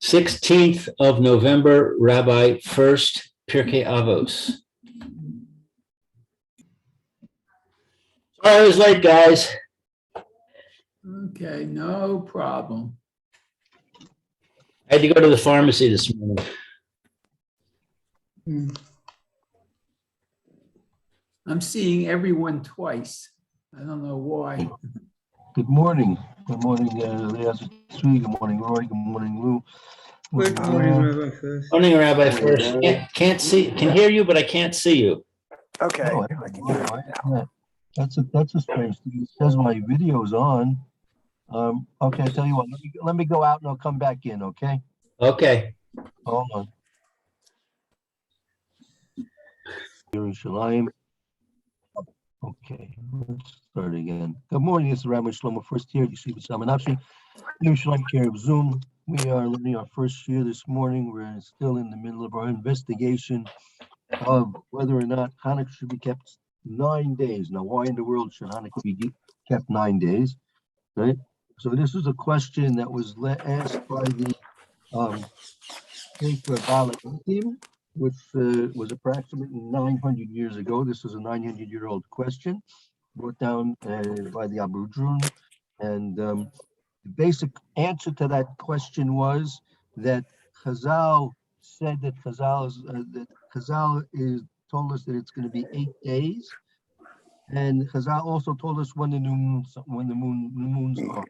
16th of November, Rabbi Furst, Pierke Avos. Sorry I was late, guys. Okay, no problem. I had to go to the pharmacy this morning. I'm seeing everyone twice. I don't know why. Good morning. Good morning, Elias. Good morning, Roy. Good morning, Lou. Good morning, Rabbi Furst. Morning, Rabbi Furst. Can't see, can hear you, but I can't see you. Okay. Oh, I can hear it now. That's a strange thing. It says my video's on. Okay, I tell you what, let me go out and I'll come back in, okay? Okay. Hold on. Yerushalayim. Okay, let's start again. Good morning, this is Rabbi Shlomo Furst here. You see the Samanapsi. Yerushalayim care of Zoom. We are learning our first year this morning. We're still in the middle of our investigation of whether or not Hanukkah should be kept 9 days. Now, why in the world should Hanukkah be kept 9 days? Right? So this is a question that was asked by the Pierke team, which was approximately 900 years ago. This is a 900-year-old question brought down by the Abu and the basic answer to that question was that Chazal said that Chazal is told us that it's going to be 8 days, and Chazal also told us when the new moons are.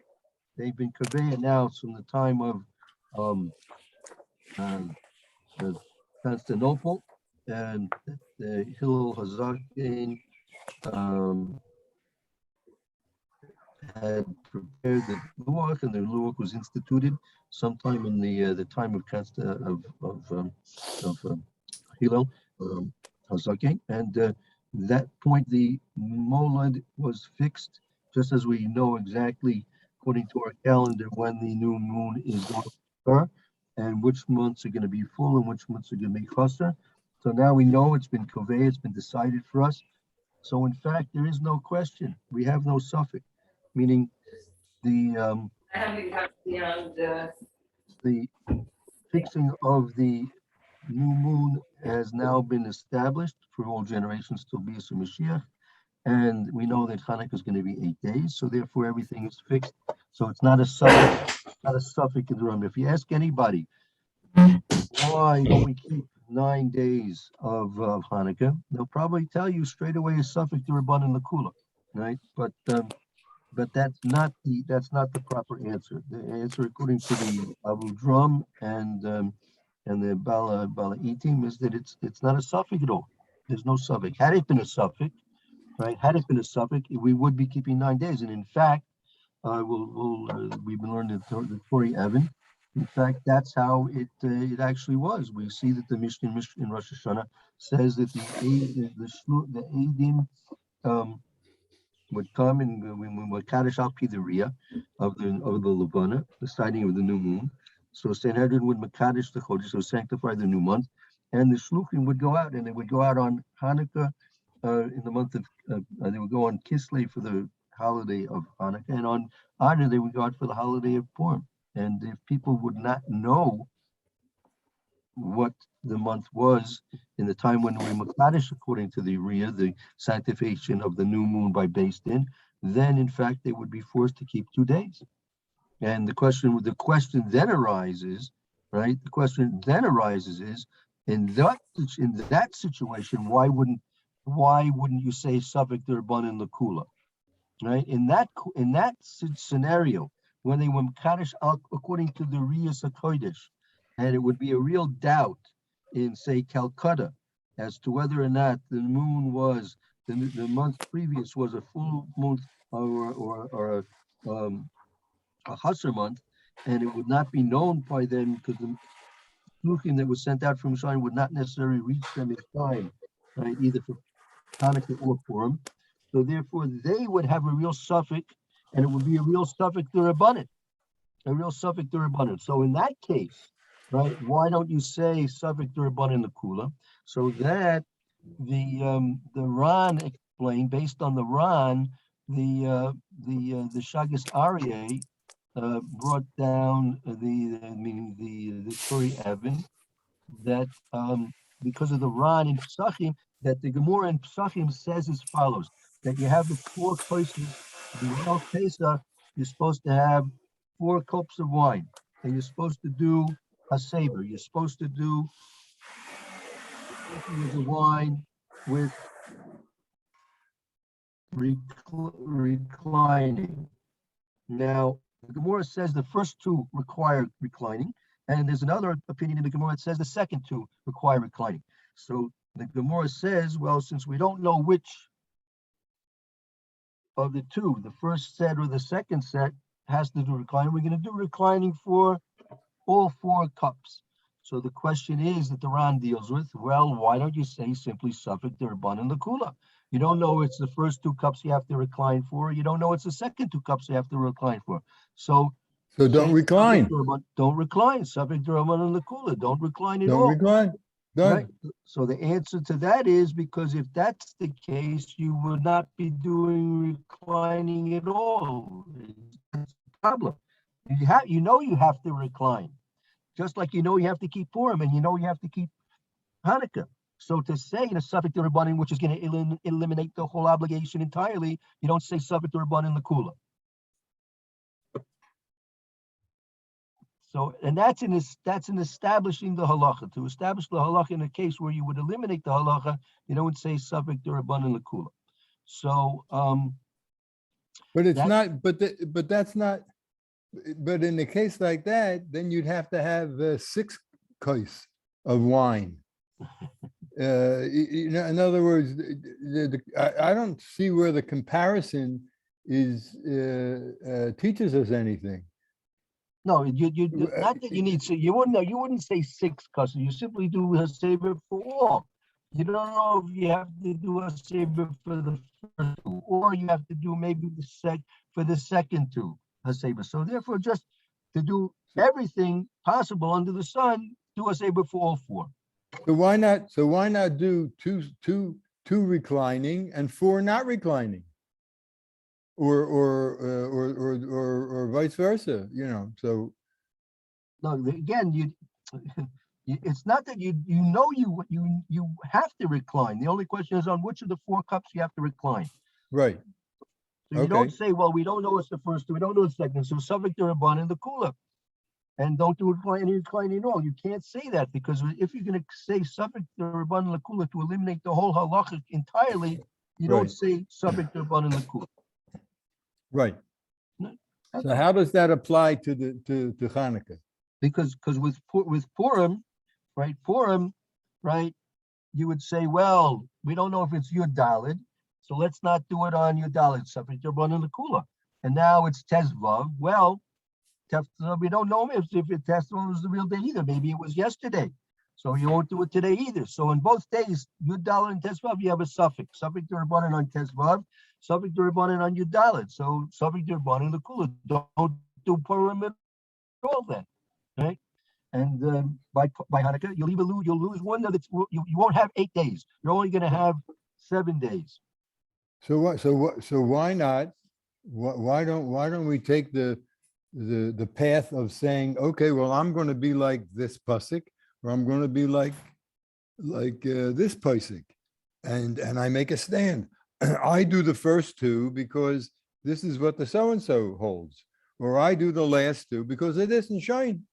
They've been conveyed now from the time of Constantinople, and the Hillel Hazakin had prepared the Luach, and the Luach was instituted sometime in the time of Hillel Hazakin, and that point the Molad was fixed, just as we know exactly according to our calendar when the new moon is going to occur, and which months are going to be full and which months are going to be chasser. So now we know it's been conveyed, it's been decided for us. So in fact, there is no question. We have no suffix, meaning the fixing of the new moon has now been established for all generations till Bias Mashiach. And we know that Hanukkah is going to be 8 days, so therefore everything is fixed. So it's not a suffix, in the room. If you ask anybody, why don't we keep 9 days of Hanukkah, they'll probably tell you straight away a suffix to Rabban and Lakula, right? But that's not the proper answer. The answer, according to the Abu Drum and the Bala Etim, is that it's not a suffix at all. There's no suffix. Had it been a suffix, right? Had it been a suffix, we would be keeping 9 days. And in fact, we've been learning the Tori Evan. In fact, that's how it actually was. We see that the Mishnah in Rosh Hashanah says that the Eidim would come and when we Kaddish al Pidariya of the Levana, the sighting of the new moon. So Sanhedrin would Makadesh the Chodesh, so sanctify the new month, and the Shluchim would go out, and they would go out on Hanukkah in the month of they would go on Kislev for the holiday of Hanukkah, and on Adar they would go out for the holiday of Purim. And if people would not know what the month was in the time when we Makadesh, according to the Riyah, the sanctification of the new moon by Beis Din, then in fact they would be forced to keep 2 days. And the question then arises, right? The question then arises is, in that situation, why wouldn't you say Suffolk Durban and Lakula, right? In that scenario, when they were Kaddish according to the Riyas HaKodesh, and it would be a real doubt in, say, Calcutta as to whether or not the moon was the month previous was a full month or a Husser month, and it would not be known by them because the Shluchim that was sent out from Shine would not necessarily reach them in time, right? Either for Hanukkah or Purim. So therefore, they would have a real suffix, and it would be a real suffix D'Rabbanan, So in that case, right, why don't you say suffix D'Rabbanan L'Kula? So that the Ran explained, based on the Ran, the Shagas Aryeh brought down the the Turi Evan, that because of the Ran in Psachim, that the Gemara in Psachim says as follows, that you have the 4 places, the Rosh Pesach, you're supposed to have 4 cups of wine, and you're supposed to do a saber. You're supposed to do the wine with reclining. Now, the Gemara says the first 2 require reclining, and there's another opinion in the Gemara that says the second 2 require reclining. So the Gemara says, well, since we don't know which of the 2, the first set or the second set, has to do reclining, we're going to do reclining for all 4 cups. So the question is that the Ran deals with, well, why don't you say simply Suffolk D'Rabbanan L'Kula? You don't know it's the first 2 cups you have to recline for. You don't know it's the second 2 cups you have to recline for. So don't recline. Don't recline. Suffolk D'Rabbanan L'Kula. Don't recline at all. Don't recline. Done. Right? So the answer to that is because if that's the case, you would not be doing reclining at all. That's the problem. You know you have to recline. Just like you know you have to keep Purim and you know you have to keep Hanukkah. So to say in a Suffolk D'Rabbanan, which is going to eliminate the whole obligation entirely, you don't say Suffolk D'Rabbanan L'Kula. So, and that's in establishing the halacha. To establish the halacha in a case where you would eliminate the halacha, you don't say Suffolk D'Rabbanan L'Kula. So, but it's not. But that's not. But in a case like that, then you'd have to have 6 kais of wine. In other words, I don't see where the comparison is teaches us anything. No, you not that you need. So you wouldn't say 6 kais. You simply do a saber for all. You don't know if you have to do a saber for the first 2, or you have to do maybe for the second 2 a saber. So therefore, just to do everything possible under the sun, do a saber for all 4. So why not? So why not do two reclining and 4 not reclining, or vice versa? So no, again, it's not that you have to recline. The only question is on which of the 4 cups you have to recline. right. So you don't say, well, we don't know it's the first 2, we don't know the second. So Suffolk D'Rabbanan L'Kula, and don't do any reclining at all. You can't say that because if you're going to say Suffolk D'Rabbanan L'Kula to eliminate the whole halacha entirely, you don't say Suffolk D'Rabbanan L'Kula. Right. So how does that apply to Hanukkah? Because with Purim, right? Purim, right? You would say, well, we don't know if it's Yud Daled, so let's not do it on Yud Daled, Suffolk D'Rabbanan L'Kula. And now it's Tezvav. Well, we don't know if Tezvav was the real day either. Maybe it was yesterday, so you won't do it today either. So in both days, Yud Daled and Tezvav, you have a suffix. Suffolk D'Rabbanan on Tezvav, Suffolk D'Rabbanan on Yud Daled. So Suffolk D'Rabbanan L'Kula. Don't do Purim at all then, right? And by Hanukkah, you'll lose one. You won't have 8 days. You're only going to have 7 days. So why not? Why don't we take the path of saying, okay, well, I'm going to be like this pasuk, or I'm going to be like this pasuk, and I make a stand. I do the first 2 because this is what the so and so holds, or I do the last 2 because it isn't shine.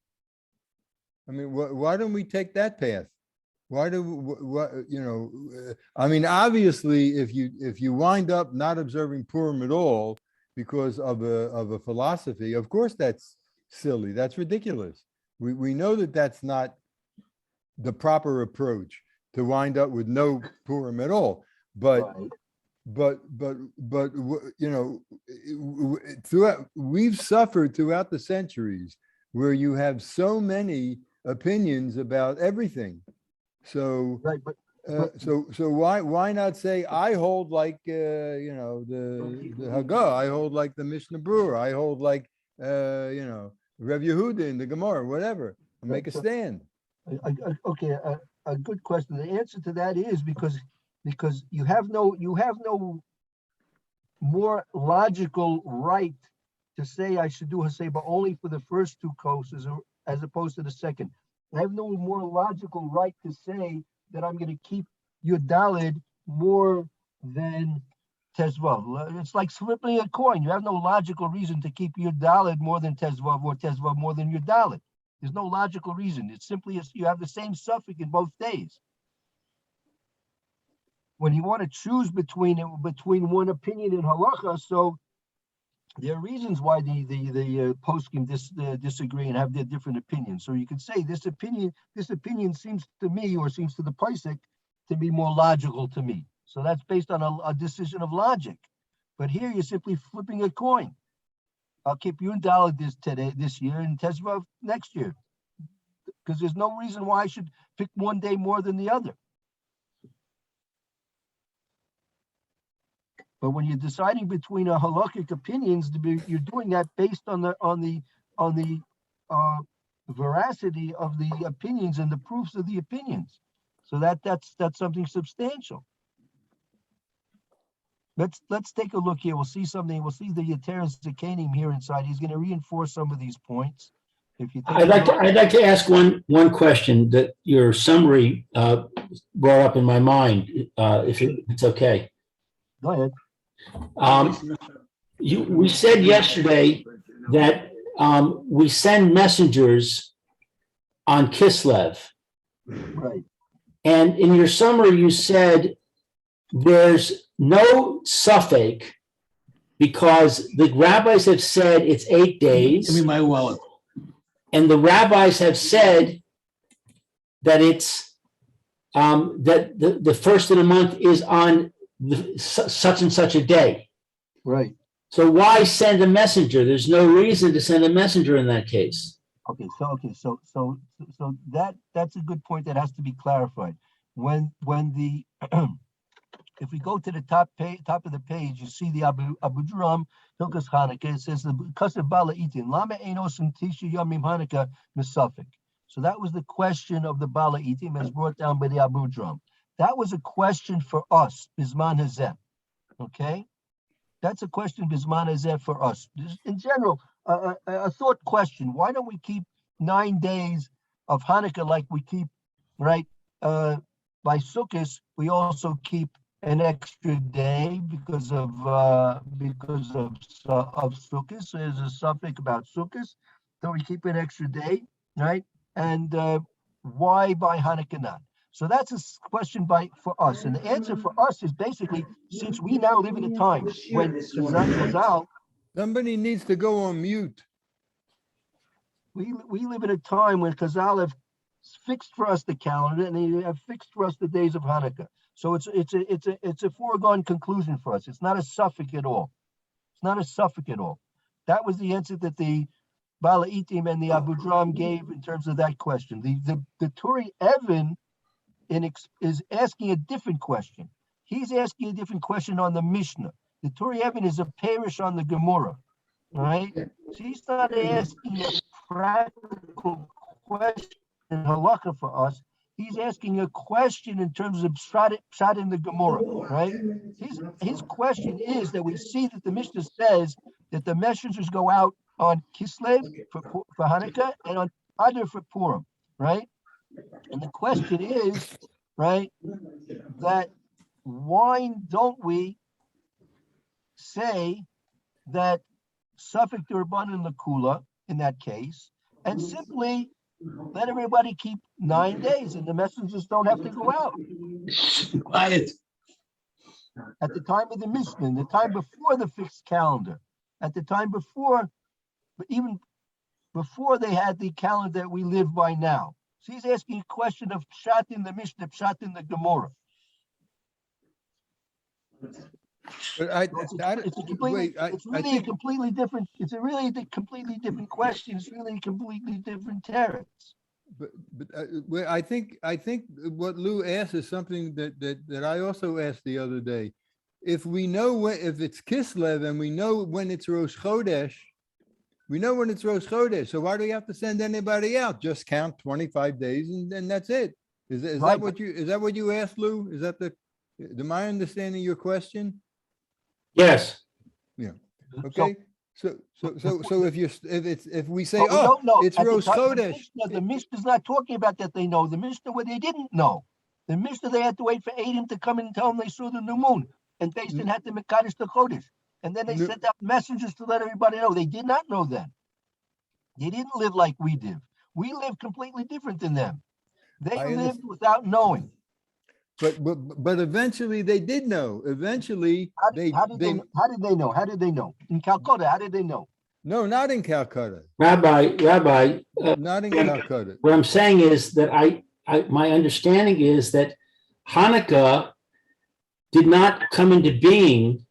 I mean, why don't we take that path? Why I mean, obviously, if you wind up not observing Purim at all because of a philosophy, of course that's silly. That's ridiculous. We know that that's not the proper approach to wind up with no Purim at all. But we've suffered throughout the centuries where you have so many opinions about everything. So Right, so why not say I hold like the Haggah, I hold like the Mishnah Berurah, I hold like Rev Yehuda in the Gemara, whatever, and make a stand. Okay, a good question. The answer to that is because you have no more logical right to say I should do Haseba only for the first 2 kosses as opposed to the second. I have no more logical right to say that I'm going to keep your Dalid more than Tezvav. It's like flipping a coin. You have no logical reason to keep your Dalid more than Tezvav or Tezvav more than your Dalid. There's no logical reason. It's simply you have the same suffix in both days. When you want to choose between one opinion in halacha, so there are reasons why the poskim disagree and have their different opinions. So you could say this opinion seems to me, or seems to the posik, to be more logical to me. So that's based on a decision of logic. But here you're simply flipping a coin. I'll keep you in Daled this year and Tezvav next year, because there's no reason why I should pick one day more than the other. But when you're deciding between a halakhic opinions, you're doing that based on the veracity of the opinions and the proofs of the opinions. So that's something substantial. Let's take a look here. We'll see something. We'll see the Yeteres Zekanim here inside. He's going to reinforce some of these points. If you I'd like to ask one question that your summary brought up in my mind, if it's okay. Go ahead. We said yesterday that we send messengers on Kislev. Right. And in your summary, you said there's no suffix because the rabbis have said it's 8 days. Give me my wallet. And the rabbis have said that it's that the first of the month is on such and such a day. Right. So why send a messenger? There's no reason to send a messenger in that case. So that's a good point that has to be clarified. When the if we go to the top of the page, you see the Abu Duram Hilkas Hanukkah. It says the Kasev Bala Itin Lama Enos and Tisha Yamim Hanukkah Misafik. So that was the question of the Bala Itim as brought down by the Abu Duram. That was a question for us, Bisman Hazeh. Okay? That's a question, Bisman Hazeh, for us. In general, a thought question. Why don't we keep 9 days of Hanukkah like we keep, right? By Sukkot, we also keep an extra day because of Sukkot. So there's a suffix about Sukkot. So we keep an extra day, right? And why by Hanukkah not? So that's a question for us. And the answer for us is basically, since we now live in a time when Chazal, Somebody needs to go on mute. we live in a time when Chazal have fixed for us the calendar and they have fixed for us the days of Hanukkah. So it's a foregone conclusion for us. It's not a suffix at all. It's not a suffix at all. That was the answer that the Bala Itim and the Abu Dram gave in terms of that question. The Turi Evan is asking a different question. He's asking a different question on the Mishnah. The Turi Evan is a parish on the Gemara, right? So he's not asking a practical question in halakha for us. He's asking a question in terms of pshat in the Gemara, right? His question is that we see that the Mishnah says that the messengers go out on Kislev for Hanukkah and on Adar for Purim, right? And the question is, right, that why don't we say that Suffolk Durban Lakula in that case, and simply let everybody keep 9 days and the messengers don't have to go out? Quiet. At the time of the Mishnah, the time before the fixed calendar, at the time before, but even before they had the calendar that we live by now. So he's asking a question of pshat in the Mishnah, pshat in the Gemara. But It's really a completely different question. It's really a completely different teretz. But I think what Lou asked is something that I also asked the other day. If we know if it's Kislev and we know when it's Rosh Chodesh, we know when it's Rosh Chodesh. So why do we have to send anybody out? Just count 25 days and that's it. Is Right. that what you asked, Lou? Is that am I understanding your question? Yes. Yeah. Okay. So if we say, But we oh, don't know. it's At the Rosh time, Chodesh. The Mishnah's not talking about that they know. The Mishnah where they didn't know. The Mishnah, they had to wait for Adam to come in and tell them they saw the new moon. And Beis Din had to Mekadesh the Chodesh. And then they No. sent out messengers to let everybody know. They did not know then. They didn't live like we did. We lived completely different than them. They I lived understand. without knowing. But eventually they did know. Eventually, How did they know? How did they know? In Calcutta, how did they know? no, not in Calcutta, Rabbi, not in Calcutta. what I'm saying is that my understanding is that Hanukkah did not come into being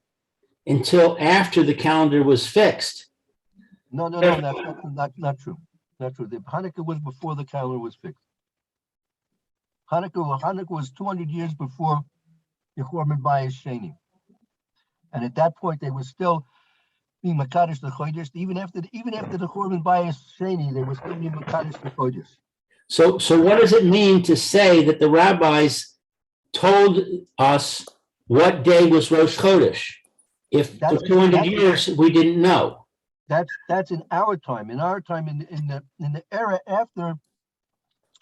until after the calendar was fixed. No, that's not true. Not true. The Hanukkah was before the calendar was fixed. Hanukkah was 200 years before Yechorban Bayis Sheni. And at that point, they were still being Makadosh the Chodesh. Even after the Chorban Bayis Sheni, they were still being Makadosh the Chodesh. So what does it mean to say that the rabbis told us what day was Rosh Chodesh? If for That's- 200 years, we didn't know. That's in our time. In our time, in the era after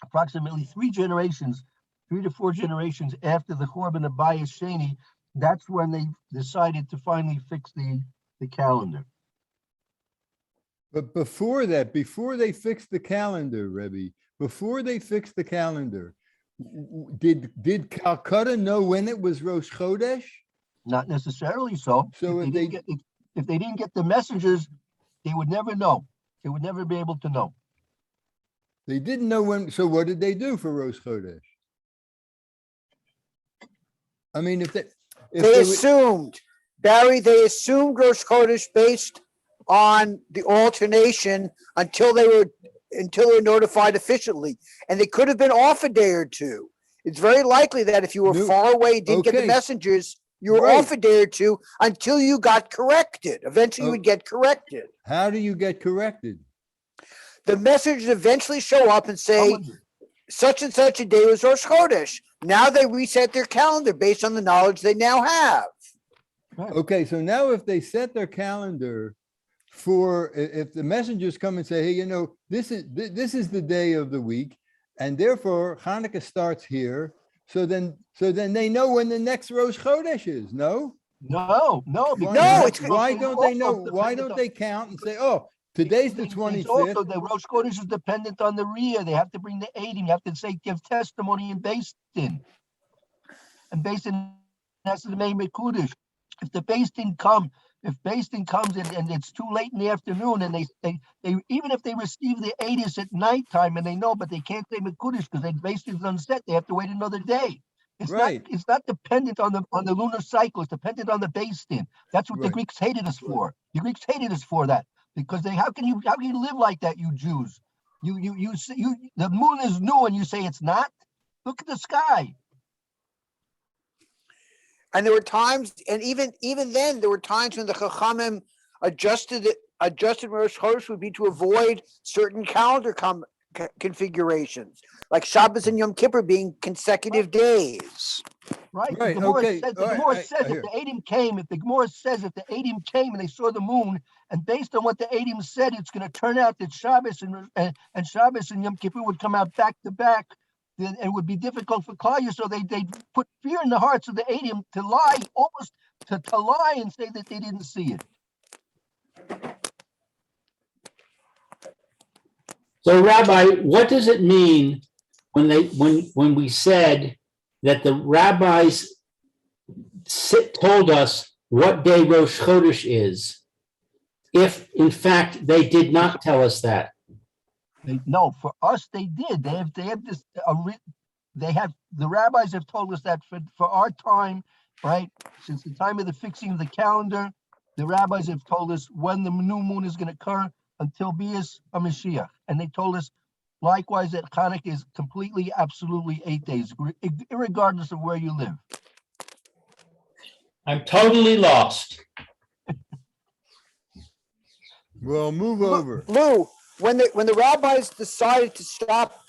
approximately 3 to 4 generations after the Chorban of Bayis Sheni, that's when they decided to finally fix the calendar. But before that, before they fixed the calendar, Rebbe, before they fixed the calendar, did Calcutta know when it was Rosh Chodesh? Not necessarily so. So if they didn't get the messengers, they would never know. They would never be able to know. They didn't know when. So what did they do for Rosh Chodesh? I mean, if They would- assumed, Barry, they assumed Rosh Chodesh based on the alternation until they were notified officially. And they could have been off a day or two. It's very likely that if you were No, far away, didn't get the okay. messengers, you were Right. off a day or two until you got corrected. Eventually, you Oh. would get corrected. how do you get corrected? The messengers eventually show up and say, Someone- such and such a day was Rosh Chodesh. Now they reset their calendar based on the knowledge they now have. Okay, so now if they set their calendar for, if the messengers come and say, hey, this is the day of the week, and therefore Hanukkah starts here. So then they know when the next Rosh Chodesh is. No, No. why, because No, not? Why don't they know? Why don't they count and say, oh, today's the It's also 25th? the Rosh Chodesh is dependent on the Riyah. They have to bring the Eidim. You have to give testimony in Beis Din. And Beis Din has to make Mekudesh. If Beis Din comes and it's too late in the afternoon, and they even if they receive the Eidim at nighttime and they know, but they can't say Mekudesh because they Beis Din's unset, they have to wait another day. Right. It's not dependent on the lunar cycle. It's dependent on the Beis Din. That's what the Right. Greeks hated us for. The Greeks hated us for that. Because how can you live like that, you Jews? The moon is new and you say it's not. Look at the sky. And there were times, and even then, there were times when the Chachamim adjusted Rosh Chodesh would be to avoid certain calendar configurations, like Shabbos and Yom Kippur being consecutive days. Right? Right, The Gemara okay, says, all right, I if the Eidim came, if the Gemara says if the Eidim came and they saw the moon, and based on what the Eidim said, it's going to turn out that Shabbos and Shabbos and Yom Kippur would come out back to back, then it would be difficult for Klal. So they put fear in the hearts of the Eidim to lie, almost to lie and say that they didn't see it. So Rabbi, what does it mean when we said that the rabbis told us what day Rosh Chodesh is, if in fact they did not tell us that? No, for us they did. They have this. The rabbis have told us that for our time, right? Since the time of the fixing of the calendar, the rabbis have told us when the new moon is going to occur until Bias HaMashiach, and they told us likewise that Hanukkah is completely, absolutely 8 days, irregardless of where you live. I'm totally lost. Well, move over. Lou, when the rabbis decided to stop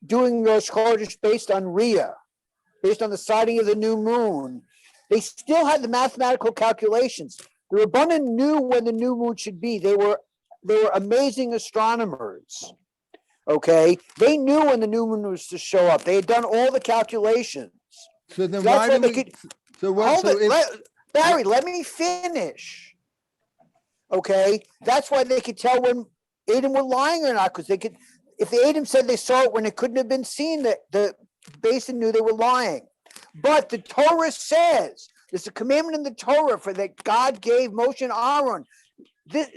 doing Rosh Chodesh based on Riyah, based on the sighting of the new moon, they still had the mathematical calculations. The Rabbanan knew when the new moon should be. They were amazing astronomers. Okay, they knew when the new moon was to show up. They had done all the calculations. So then So that's why why do they we, could so what, hold so it. if, Barry, let me finish. Okay, that's why they could tell when Adam were lying or not, because they could. If the Adam said they saw it when it couldn't have been seen, that the Basin knew they were lying. But the Torah says there's a commandment in the Torah for that God gave Moshe and Aaron. This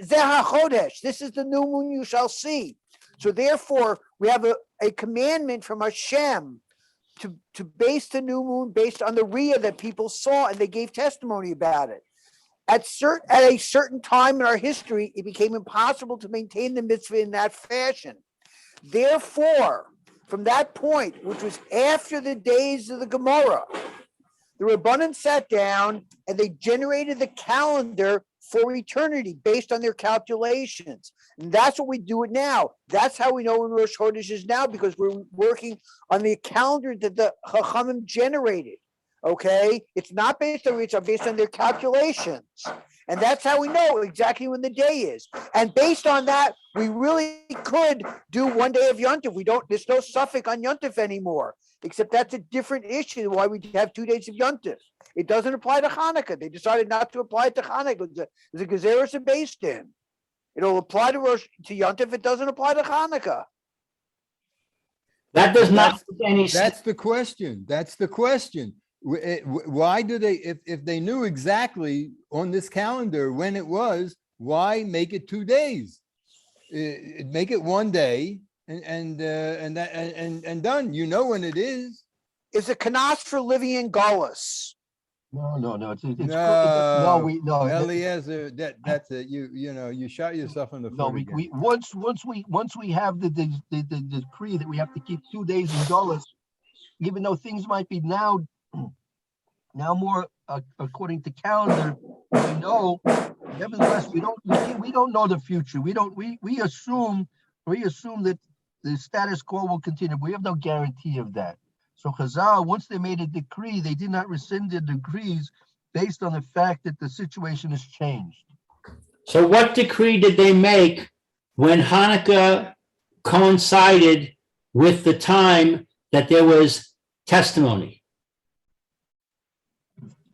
is the new moon you shall see. So therefore, we have a commandment from Hashem to base the new moon based on the Riyah that people saw, and they gave testimony about it. At a certain time in our history, it became impossible to maintain the mitzvah in that fashion. Therefore, from that point, which was after the days of the Gemara, the Rabbanan sat down and they generated the calendar for eternity based on their calculations. And that's what we do it now. That's how we know when Rosh Chodesh is now, because we're working on the calendar that the Chachamim generated. Okay? It's not based on it's based on their calculations. And that's how we know exactly when the day is. And based on that, we really could do one day of Yontif. There's no suffix on Yontif anymore, except that's a different issue why we have 2 days of Yontif. It doesn't apply to Hanukkah. They decided not to apply it to Hanukkah. There's a Gezeres based in. It'll apply to Yontif. It doesn't apply to Hanukkah. That does not make any sense. that's the question. That's the question. Why do they, if they knew exactly on this calendar when it was, why make it 2 days? Make it 1 day and done. You know when it is. It's a kanas for living in Gaulis. No, it's No, no, Eliezer, that's it. You shot yourself in the foot. no, we once we have the decree that we have to keep 2 days in dollars, even though things might be now more according to calendar, we know. Nevertheless, we don't know the future. We assume that the status quo will continue. We have no guarantee of that. So Chazal, once they made a decree, they did not rescind the decrees based on the fact that the situation has changed. So what decree did they make when Hanukkah coincided with the time that there was testimony?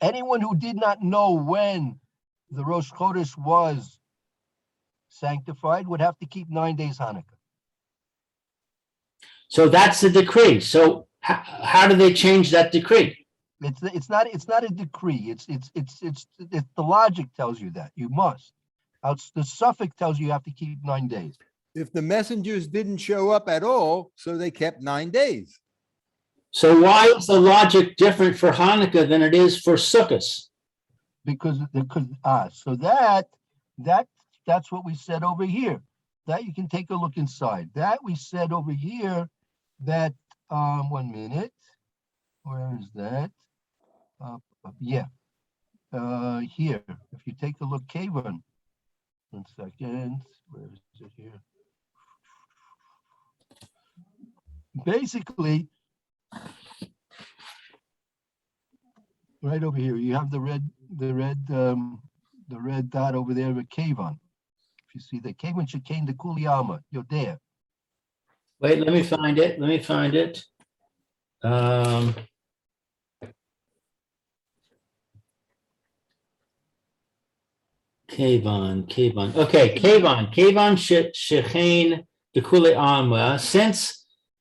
Anyone who did not know when the Rosh Chodesh was sanctified would have to keep 9 days Hanukkah. So that's the decree. So how do they change that decree? It's not a decree. It's the logic tells you that you must. The suffix tells you have to keep 9 days. If the messengers didn't show up at all, so they kept 9 days. So why is the logic different for Hanukkah than it is for Sukkot? Because so that's what we said over here. That you can take a look inside. That we said over here that 1 minute. Where is that? Here. If you take a look, Kevin. 1 second. Where is it here? Basically, right over here, you have the red dot over there with Kevin. If you see the Kevin Shekain the Kuliyama, you're there. Wait, let me find it. Kevon. Okay, Kevon Shechain Dekule Alma.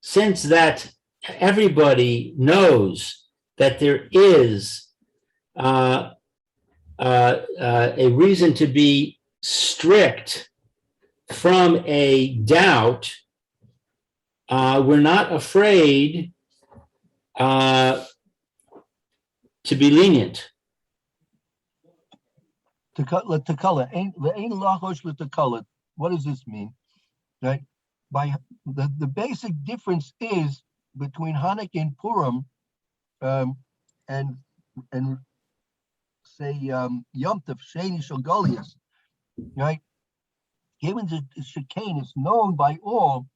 Since that everybody knows that there is a reason to be strict from a doubt, we're not afraid to be lenient. To color. What does this mean? Right? By the basic difference is between Hanukkah and Purim, and say Yom Tov Sheni Shogolius, right? Given the Shekain is known by all,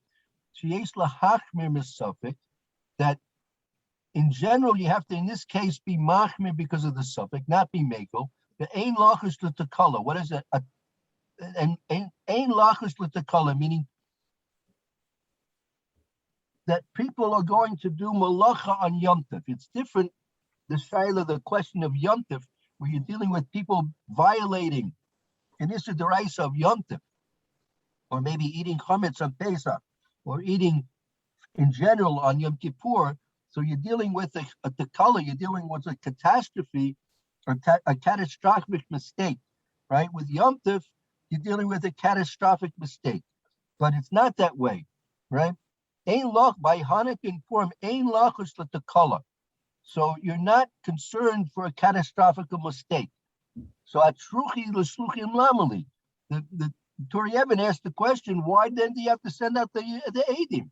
that in general you have to, in this case, be machmir because of the suffix, not be mekel. The ein lachus l'tekala. What is it? An ein lachus l'tekala, meaning that people are going to do malacha on Yom Tov. It's different. The shaila, the question of Yom Tov, where you're dealing with people violating an issur d'oraisa of Yom Tov, or maybe eating chametz on Pesach, or eating in general on Yom Kippur. So you're dealing with a tekala, you're dealing with a catastrophe, or a catastrophic mistake, right? With Yom Tov, you're dealing with a catastrophic mistake, but it's not that way, right? Ein lach by Hanukkah and Purim, ein lachus l'tekala. So you're not concerned for a catastrophic mistake. So at shruchi l'shluchim lamali, the Torah Eben asked the question, why then do you have to send out the Eidim?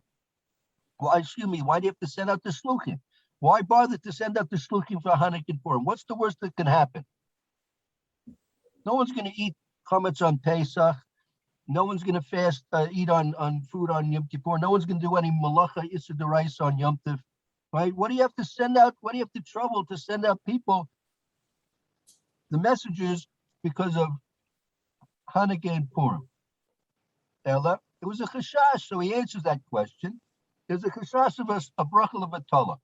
Why, excuse me, why do you have to send out the shluchim? Why bother to send out the shluchim for Hanukkah and Purim? What's the worst that can happen? No one's going to eat chametz on Pesach. No one's going to fast, eat on food on Yom Kippur. No one's going to do any malacha issur d'oraisa on Yom Tov, right? What do you have to send out? What do you have to trouble to send out people, the messages, because of Hanukkah and Purim? Ella, it was a chashash, so he answers that question. There's a chashash of a bracha levatala.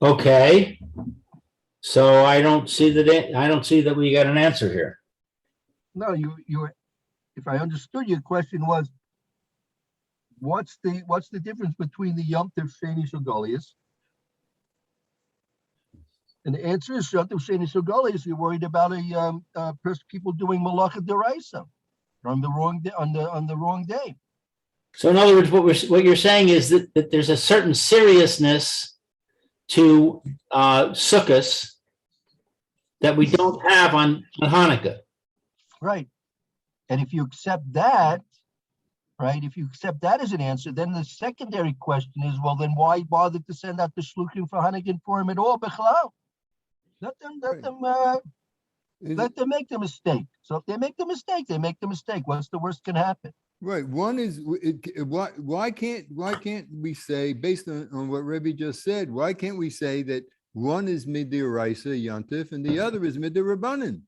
Okay. So I don't see that we got an answer here. No, you were, if I understood your question was, what's the difference between the Yom Tov Sheni Shogalius? And the answer is Yom Tov Sheni Shogalius. You're worried about people doing malacha d'oraisa on the wrong day, on the wrong day. So in other words, what you're saying is that there's a certain seriousness to Sukkos that we don't have on Hanukkah. Right. And if you accept that, right, if you accept that as an answer, then the secondary question is, well, then why bother to send out the shluchim for Hanukkah and Purim at all? Bechlau? Let them make the mistake. So if they make the mistake, they make the mistake. What's the worst can happen? Right. One is why can't we say, based on what Rebbe just said, why can't we say that one is midoraisa yontif and the other is midorabanan?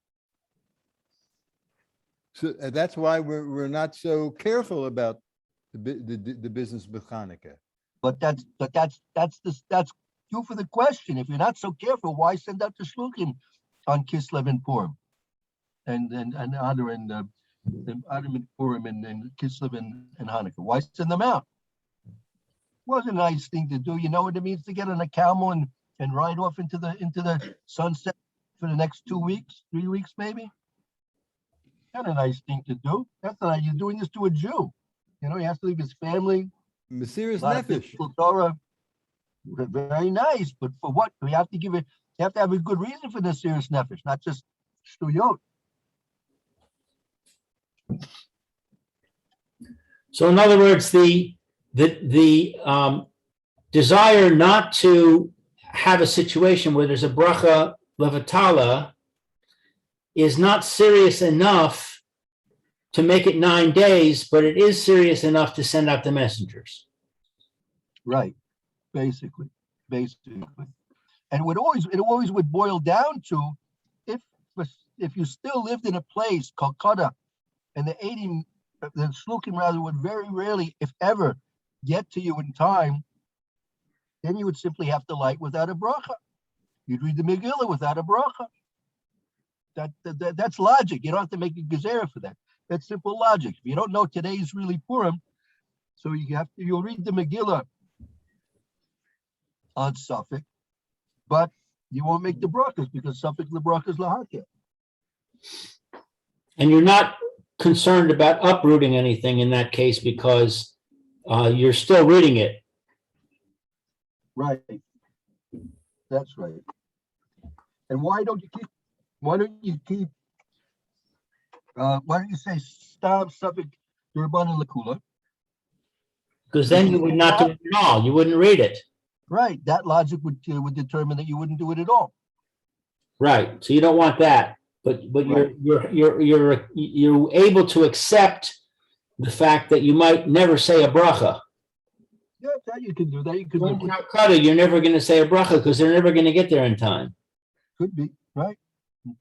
So that's why we're not so careful about the business of Hanukkah. But that's you for the question. If you're not so careful, why send out the shluchim on Kislev and Purim, and Adar and Purim and Kislev and Hanukkah? Why send them out? Was a nice thing to do. You know what it means to get on a camel and ride off into the sunset for the next 2 weeks, 3 weeks, maybe. Not a nice thing to do. That's not, you're doing this to a Jew. You know, he has to leave his family. Mesiras lot of nefesh. difficult Torah. Very nice, but for what? We have to give it. You have to have a good reason for the serious nefesh, not just shtuyot. So in other words, the desire not to have a situation where there's a bracha levatala is not serious enough to make it 9 days, but it is serious enough to send out the messengers. Right. Basically. And it always would boil down to if you still lived in a place, Calcutta, and the shluchim rather would very rarely, if ever, get to you in time, then you would simply have to light without a bracha. You'd read the Megillah without a bracha. That's logic. You don't have to make a gezerah for that. That's simple logic. If you don't know today is really Purim, so you'll read the Megillah on Suffolk, but you won't make the brachas because Suffolk the brachas lahakeh. And you're not concerned about uprooting anything in that case because you're still reading it. Right. That's right. And why don't you say stam Suffolk Durban Lakula? Because then you would not do it at all. You wouldn't read it. Right. That logic would determine that you wouldn't do it at all. Right. So you don't want that. But Right. you're able to accept the fact that you might never say a bracha. Yeah, that you can do that. You could In be, Calcutta, you're never going to say a bracha because they're never going to get there in time. could be, right?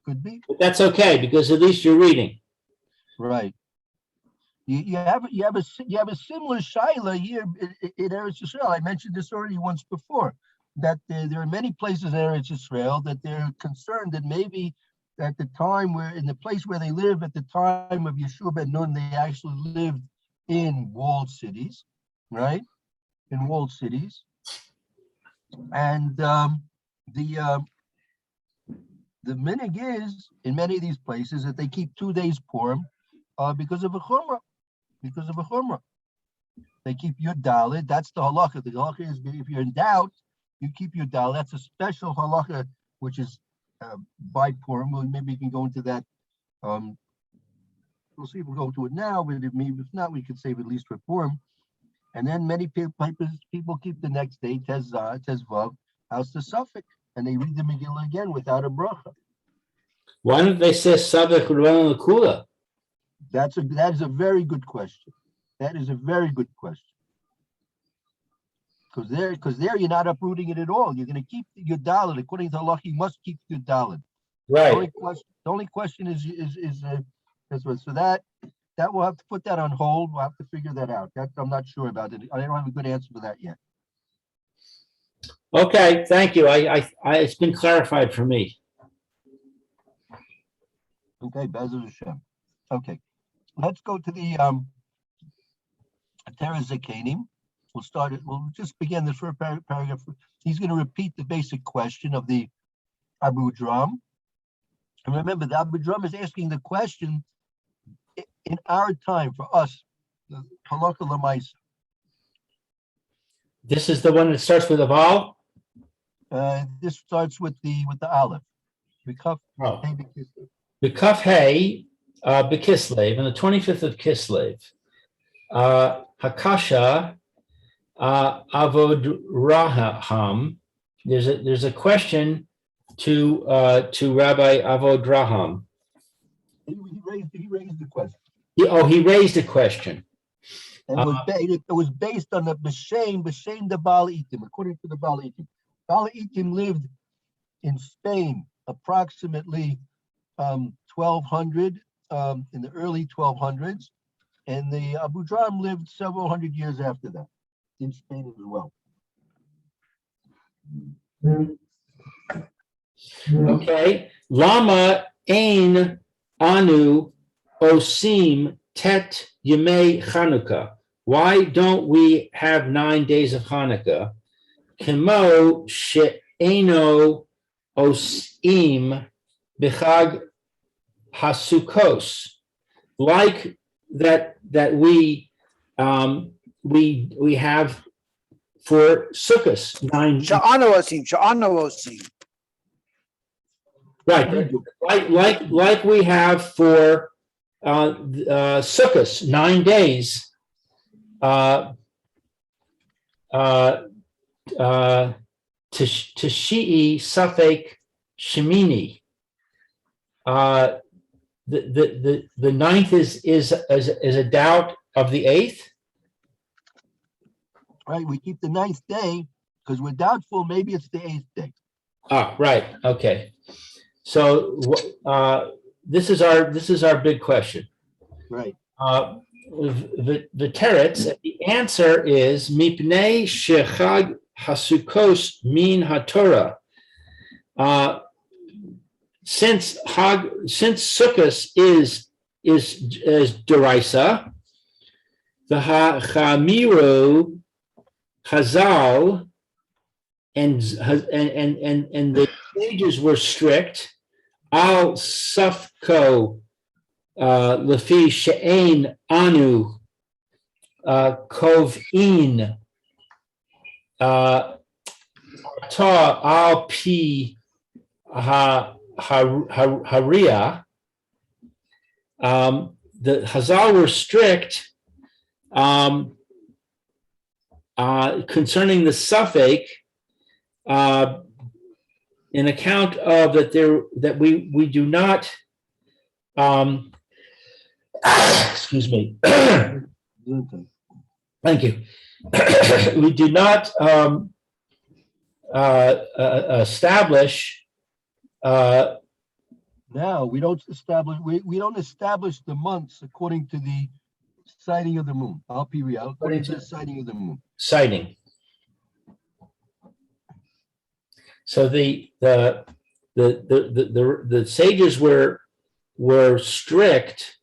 Could be, But that's okay because at least you're reading. right. You have a similar shaila here in Eretz Yisrael. I mentioned this already once before, that there are many places in Eretz Yisrael that they're concerned that maybe at the time where in the place where they live at the time of Yeshua ben Nun, they actually lived in walled cities, right? In walled cities, and the minig is in many of these places that they keep 2 days Purim because of a chumrah. Because of a chumrah, they keep your dalid. That's the halacha. The halacha is if you're in doubt, you keep your dalid. That's a special halacha, which is by Purim. Well, maybe you can go into that. We'll see if we'll go to it now, but if not, we could save at least for Purim. And then many people keep the next day Tezvav, house the suffix, and they read the Megillah again without a bracha. Why don't they say Sabach Ruvan Lakula? That is a very good question. That is a very good question. Because there you're not uprooting it at all. You're going to keep your dalid. According to Allah, you must keep your dalid. Right. The only question is what. So that we'll have to put that on hold. We'll have to figure that out. That I'm not sure about it. I don't have a good answer for that yet. Okay, thank you. I it's been clarified for me. Okay, Be'ezus Hashem. Okay, let's go to the Teres Zekanim. We'll start it. We'll just begin the first paragraph. He's going to repeat the basic question of the Abu Dram. And remember, the Abu Dram is asking the question in our time for us, the halakha l'maisa. This is the one that starts with a vowel? This starts with the aleph. Oh. Bekaf The Kaf Hey, Bekislev, on the 25th of Kislev, Hakasha, Avodraham. There's a question to Rabbi Avodraham. He raised the question. He raised a question. And it was based on the B'Shem the Baal Itim, according to the Baal Itim. Baal Itim lived in Spain approximately 1200, in the early 1200s, and the Abu Dram lived several hundred years after that in Spain as well. Okay. Lama ein anu osim tet yemei Chanukah. Why don't we have 9 days of Hanukkah? Kemo she'eno osim b'chag hasukos, like that we have for Sukkot 9. Sha'ano osim. Right, like we have for Sukkot 9 days. Tishii Safek Shemini. The ninth is a doubt of the eighth. Right, we keep the 9th day because we're doubtful. Maybe it's the 8th day. Right. Okay. So this is our big question. Right. The teretz. The answer is mipnei shechag hasukos min haTorah. Since Sukkot is deraisa, the Chamiru Chazal and the sages were strict. Al Safko Lefi She'ein Anu Kov'in Ta Al Pi Haria. The Chazal were strict concerning the suffix, in account of that we do not excuse me Thank you. We do not establish Now, we don't establish the months according to the sighting of the moon. According to the sighting of the moon. sighting. So the sages were strict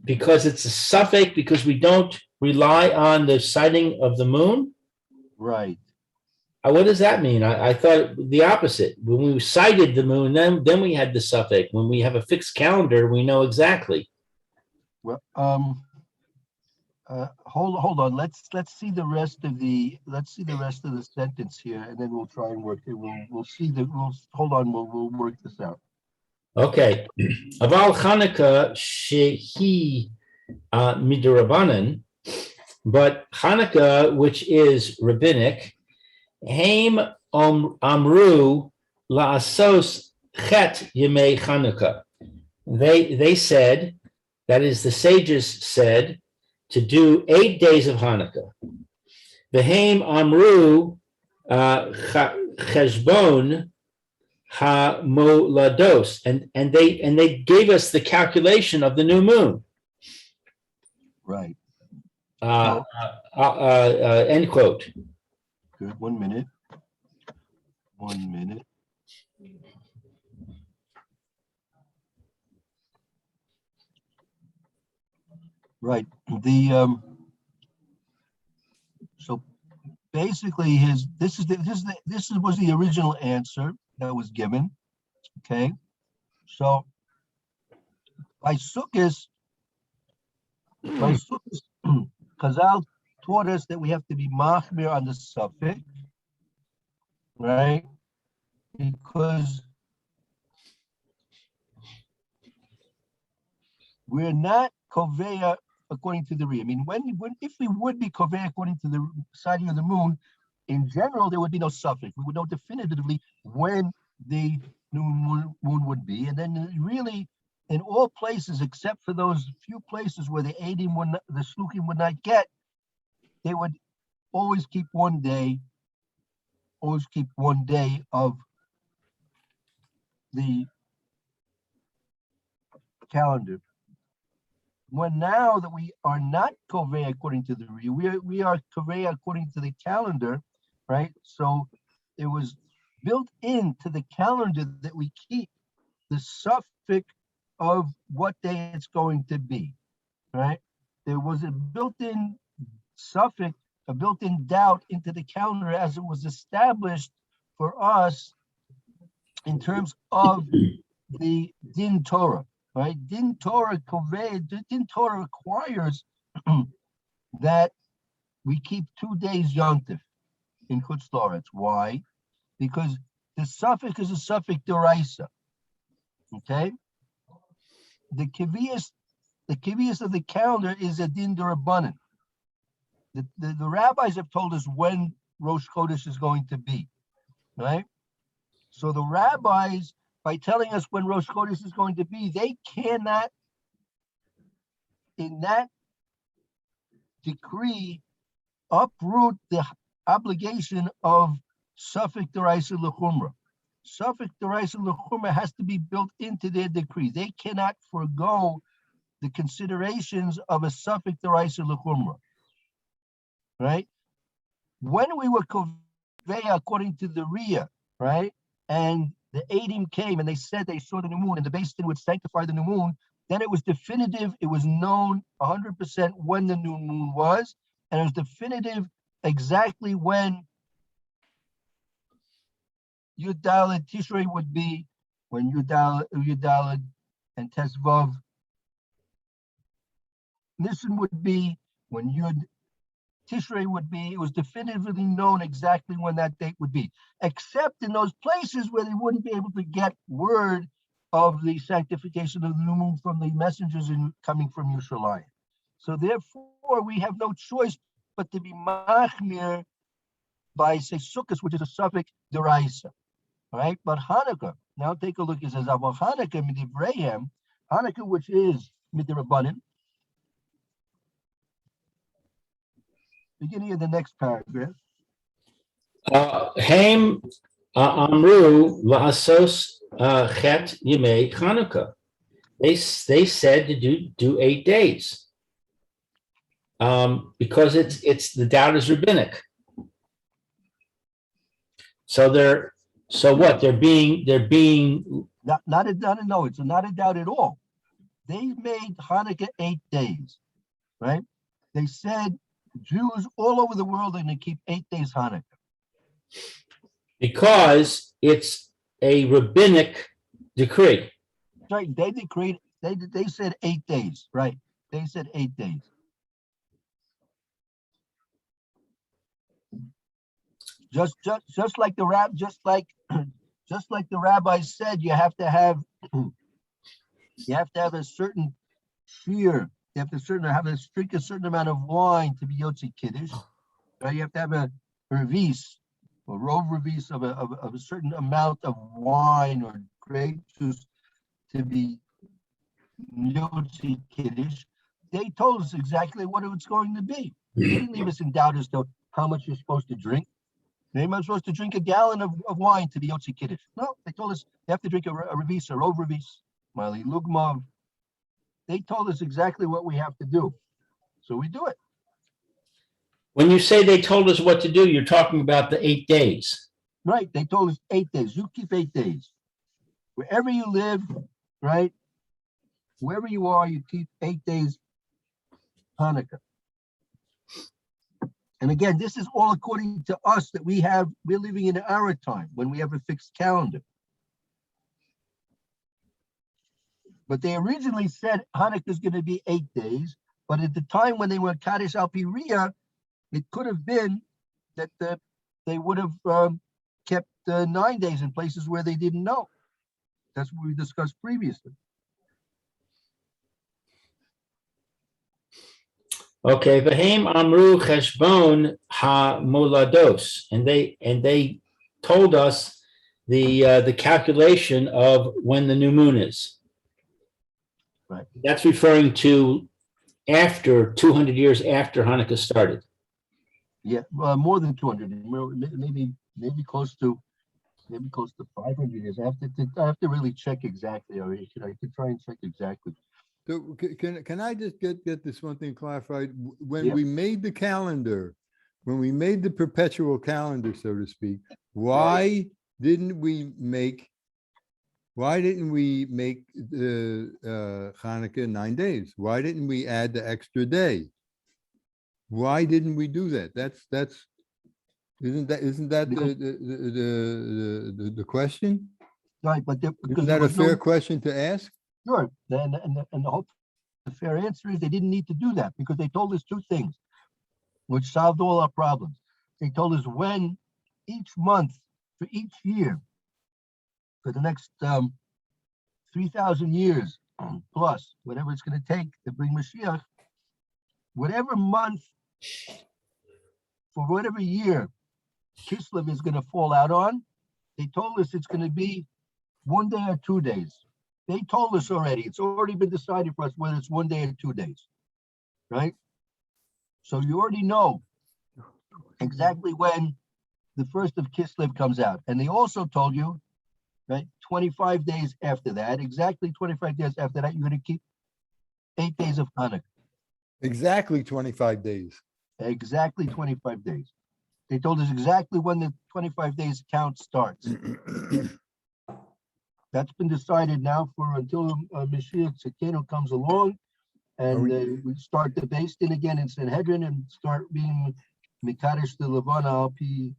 because it's a suffix, because we don't rely on the sighting of the moon. Right. What does that mean? I thought the opposite. When we sighted the moon, then we had the suffix. When we have a fixed calendar, we know exactly. Well, hold on. Let's see the rest of the sentence here, and then we'll try and work it. We'll see hold on. We'll work this out. Okay. Aval Chanukah shehi midirabanan, but Hanukkah, which is rabbinic, Haim amru la'asos chet yemei Chanukah. They said, that is, the sages said, to do 8 days of Hanukkah. The Haim amru cheshbon ha-molados, and they gave us the calculation of the new moon. Right. End quote. Good. 1 minute. 1 minute. Right. So basically this was the original answer that was given. Okay. So by Sukkot, Chazal taught us that we have to be machmir on the suffix, right? Because we're not koveya according to the Riyah. I mean, if we would be koveya according to the sighting of the moon, in general, there would be no suffix. We would know definitively when the new moon would be. And then really, in all places, except for those few places where the Shluchim would not get, they would always keep 1 day, of the calendar. When now that we are not kovei according to the Riyah, we are kovei according to the calendar, right? So it was built into the calendar that we keep the suffix of what day it's going to be, right? There was a built-in suffix, a built-in doubt into the calendar as it was established for us in terms of the Din Torah, right? Din Torah requires that we keep 2 days Yom Tov in Chutz La'aretz. Why? Because the suffix is a suffix deraisa. Okay? The kivius of the calendar is a din derabanan. The rabbis have told us when Rosh Chodesh is going to be, right? So the rabbis, by telling us when Rosh Chodesh is going to be, they cannot, in that decree, uproot the obligation of suffix deraisa l'chumra. Suffix deraisa l'chumra has to be built into their decree. They cannot forego the considerations of a suffix deraisa l'chumra. Right? When we were koveya according to the Riyah, right, and the Eidim came and they said they saw the new moon and the Beis Din would sanctify the new moon, then it was definitive, it was known 100% when the new moon was, and it was definitive exactly when Yud-Daled Tishrei would be, when Yud-Daled and Tesvav Nisan would be, when Yud Tishrei would be. It was definitively known exactly when that date would be, except in those places where they wouldn't be able to get word of the sanctification of the new moon from the messengers coming from Yerushalayim. So therefore, we have no choice but to be machmir by, say, Sukkot, which is a suffix deraisa, right? But Hanukkah, now take a look. It says, "Aval Hanukkah midivrayim," Hanukkah, which is midrabanan, beginning of the next paragraph. Haim Amru La'asos Chet Yemei Chanukah. They said to do 8 days. Because it's the doubt is rabbinic. So what? They're being Not a no, it's not a doubt at all. They made Hanukkah 8 days, right? They said Jews all over the world are going to keep 8 days Hanukkah. because it's a rabbinic decree. Right? They decreed. They said 8 days, right? They said 8 days. Just like the rabbis said, you have to have a certain shear. You have to drink a certain amount of wine to be Yotzi Kiddush. Right? You have to have a revis, a rove revis of a certain amount of wine or grape juice to be Yotzi Kiddush. They told us exactly what it was going to be. They didn't leave us in doubt as to how much you're supposed to drink. Maybe I'm supposed to drink a gallon of wine to be Yotzi Kiddush. No, they told us you have to drink a revis, a rove revis, Mali Lugmav. They told us exactly what we have to do. So we do it. When you say they told us what to do, you're talking about the 8 days. Right. They told us 8 days. You keep 8 days. Wherever you live, right? Wherever you are, you keep 8 days Hanukkah. And again, this is all according to us that we're living in our time when we have a fixed calendar. But they originally said Hanukkah is going to be 8 days. But at the time when they were Kaddish Al Pi Riyah, it could have been that they would have kept 9 days in places where they didn't know. That's what we discussed previously. Okay, V'heim Amru Cheshbon HaMolados, and they told us the calculation of when the new moon is. Right. That's referring to after 200 years after Hanukkah started. Yeah, more than 200, maybe close to 500 years. I have to really check exactly. I could try and check exactly. So can I just get this one thing clarified? When Yeah. we made the calendar, when we made the perpetual calendar, so to speak, why didn't we make the Hanukkah 9 days? Why didn't we add the extra day? Why didn't we do that? Isn't that the question? Right, but Isn't that a fair question to ask? Sure. And the fair answer is they didn't need to do that because they told us two things, which solved all our problems. They told us when each month for each year for the next 3,000 years plus, whatever it's going to take to bring Mashiach, whatever month for whatever year Kislev is going to fall out on, they told us it's going to be 1 day or 2 days. They told us already. It's already been decided for us whether it's 1 day or 2 days, right? So you already know exactly when the first of Kislev comes out. And they also told you, right, 25 days after that, exactly 25 days after that, you're going to keep 8 days of Hanukkah. Exactly 25 days. Exactly 25 days. They told us exactly when the 25 days count starts. That's been decided now for until Mashiach Tzidkenu comes along, and we start the based in again in Sanhedrin and start being Mikadosh the Levana Al Pi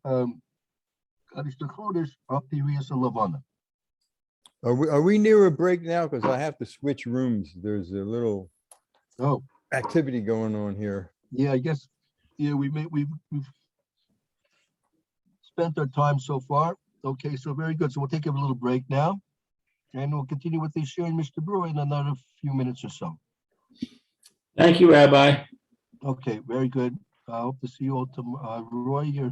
Kadosh the Chodesh Al Pi Riyas Levana. Are we near a break now? Because I have to switch rooms. There's a little activity going on here. Yeah, I guess. Yeah, we've spent our time so far. Okay, so very good. So we'll take a little break now. And we'll continue with the Shir and Mr. Brewer in another few minutes or so. Thank you, Rabbi. Okay, very good. I hope to see you all tomorrow. Roy,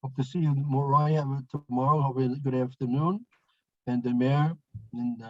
hope to see you more, Roy, tomorrow. Have a good afternoon. And the mayor and